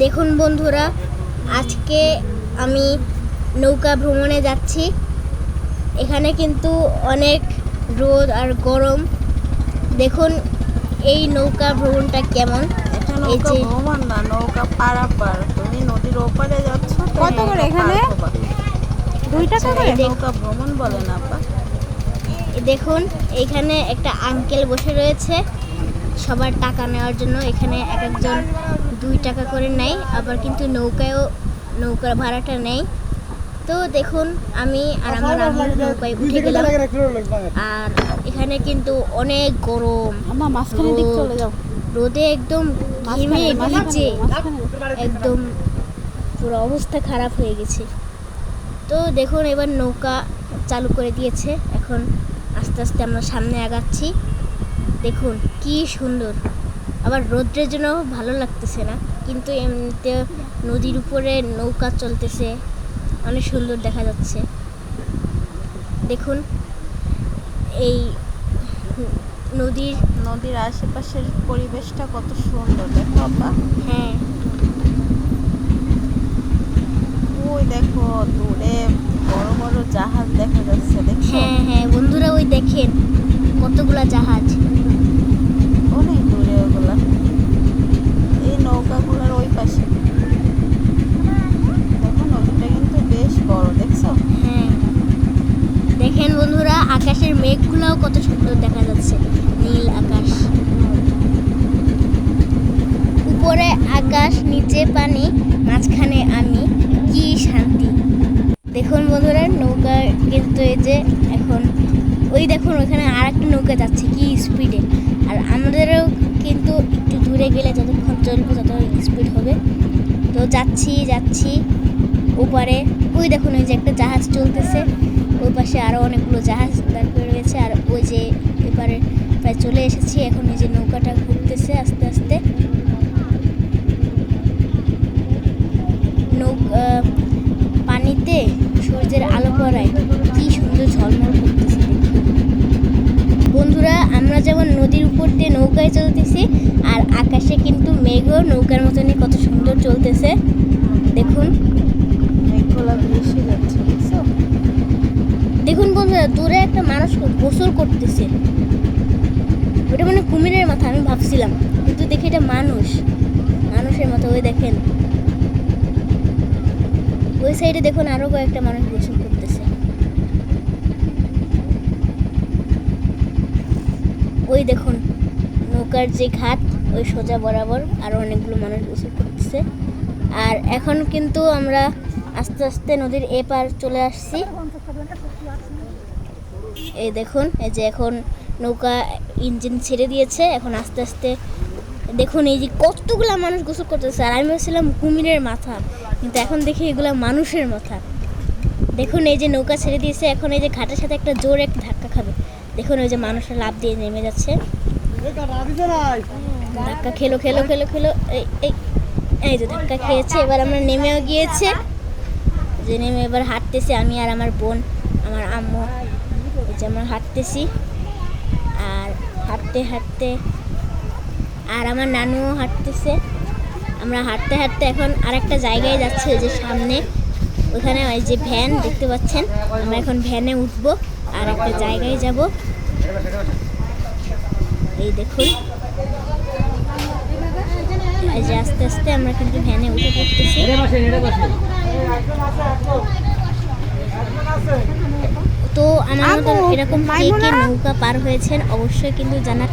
দেখুন বন্ধুরা, আজকে আমি নৌকা ভ্রমণে যাচ্ছি। এখানে কিন্তু অনেক রোদ আর গরম। দেখুন এই নৌকা ভ্রমণটা কেমন। এই যে ভ্রমণ না, নৌকা পারাপার। তুমি নদীর ওপারে যাচ্ছ। কত করে এখানে? 2 টাকা করে নৌকা ভ্রমণ বলে না আপা। দেখুন এইখানে একটা আঙ্কেল বসে রয়েছে সবার টাকা নেওয়ার জন্য। এখানে এক একজন 2 টাকা করে নেয়, আবার কিন্তু নৌকার ভাড়াটা নেয়। তো দেখুন আমি আর আমার আম্মু নৌকায় উঠে গেলাম। আর এখানে কিন্তু অনেক গরম, আমার মাঝখানে দিক চলে যাও। রোদে একদম ঘেমে ভিজে একদম পুরো অবস্থা খারাপ হয়ে গেছে। তো দেখুন এবার নৌকা চালু করে দিয়েছে। এখন আস্তে আস্তে আমরা সামনে আগাচ্ছি। দেখুন কি সুন্দর, আবার রোদ্রের জন্য ভালো লাগতেছে না, কিন্তু এমনিতে নদীর উপরে নৌকা চলতেছে, অনেক সুন্দর দেখা যাচ্ছে। দেখুন এই নদীর আশেপাশের পরিবেশটা কত সুন্দর, দেখো আপা। হ্যাঁ, ওই দেখো দূরে বড় বড় জাহাজ দেখা যাচ্ছে, দেখছো? হ্যাঁ হ্যাঁ বন্ধুরা, ওই দেখেন কতগুলা জাহাজ, অনেক দূরে ওগুলা। এই নৌকাগুলোর ওই পাশে দেখো, নদীটা কিন্তু বেশ বড়, দেখছো? হ্যাঁ দেখেন বন্ধুরা, আকাশের মেঘগুলাও কত সুন্দর দেখা যাচ্ছে, নীল আকাশ, উপরে আকাশ, নিচে পানি, মাঝখানে আমি, কি শান্তি। দেখুন বন্ধুরা, নৌকা কিন্তু এই যে এখন ওই দেখুন ওখানে আর একটা নৌকা যাচ্ছে কি স্পিডে। আর আমাদেরও কিন্তু একটু দূরে গেলে যতক্ষণ চলবে তত স্পিড হবে। তো যাচ্ছি ওপারে। ওই দেখুন ওই যে একটা জাহাজ চলতেছে, ওই পাশে আরও অনেকগুলো জাহাজ দাঁড় করে রয়েছে। আর ওই যে এপারে প্রায় চলে এসেছি। এখন এই যে নৌকাটা ঘুরতেছে আস্তে আস্তে। পানিতে সূর্যের আলো পড়ায় কি সুন্দর ঝলমল করতেছে। বন্ধুরা, আমরা যেমন নদীর উপর দিয়ে নৌকায় চলতেছি, আর আকাশে কিন্তু মেঘও নৌকার মতনই কত সুন্দর চলতেছে। দেখুন মেঘগুলো ভেসে যাচ্ছে, দেখছো? দেখুন বন্ধুরা, দূরে একটা মানুষ গোসল করতেছে। ওটা মানে কুমিরের মাথা আমি ভাবছিলাম, কিন্তু দেখি এটা মানুষের মাথা। ওই দেখেন ওই সাইডে দেখুন আরো কয়েকটা মানুষ গোসল করতেছে। ওই দেখুন নৌকার যে ঘাট, ওই সোজা বরাবর আরো অনেকগুলো মানুষ গোসল করতেছে। আর এখন কিন্তু আমরা আস্তে আস্তে নদীর এপার চলে আসছি। এই দেখুন, এই যে এখন নৌকা ইঞ্জিন ছেড়ে দিয়েছে। এখন আস্তে আস্তে দেখুন এই যে কতগুলা মানুষ গোসল করতেছে। আর আমি ভাবছিলাম কুমিরের মাথা, কিন্তু এখন দেখি এগুলা মানুষের মাথা। দেখুন এই যে নৌকা ছেড়ে দিয়েছে, এখন এই যে ঘাটের সাথে একটা জোরে একটা ধাক্কা খাবে। দেখুন ওই যে মানুষের লাফ দিয়ে নেমে যাচ্ছে, ধাক্কা খেলো এই যে ধাক্কা খেয়েছে। এবার আমরা নেমেও গিয়েছে, যে নেমে এবার হাঁটতেছি আমি আর আমার বোন, আমার আম্মু। এই যে আমরা হাঁটতেছি, আর হাঁটতে আর আমার নানুও হাঁটতেছে। আমরা হাঁটতে এখন আরেকটা জায়গায় যাচ্ছি, ওই যে সামনে ওখানে ওই যে ভ্যান দেখতে পাচ্ছেন। আমরা এখন ভ্যানে উঠবো আর একটা জায়গায় যাব। এই দেখুন এই যে আস্তে আস্তে আমরা কিন্তু ভ্যানে উঠে পড়তেছি। তো আমার মতন এরকম কে কে নৌকা পার হয়েছেন অবশ্যই কিন্তু জানা।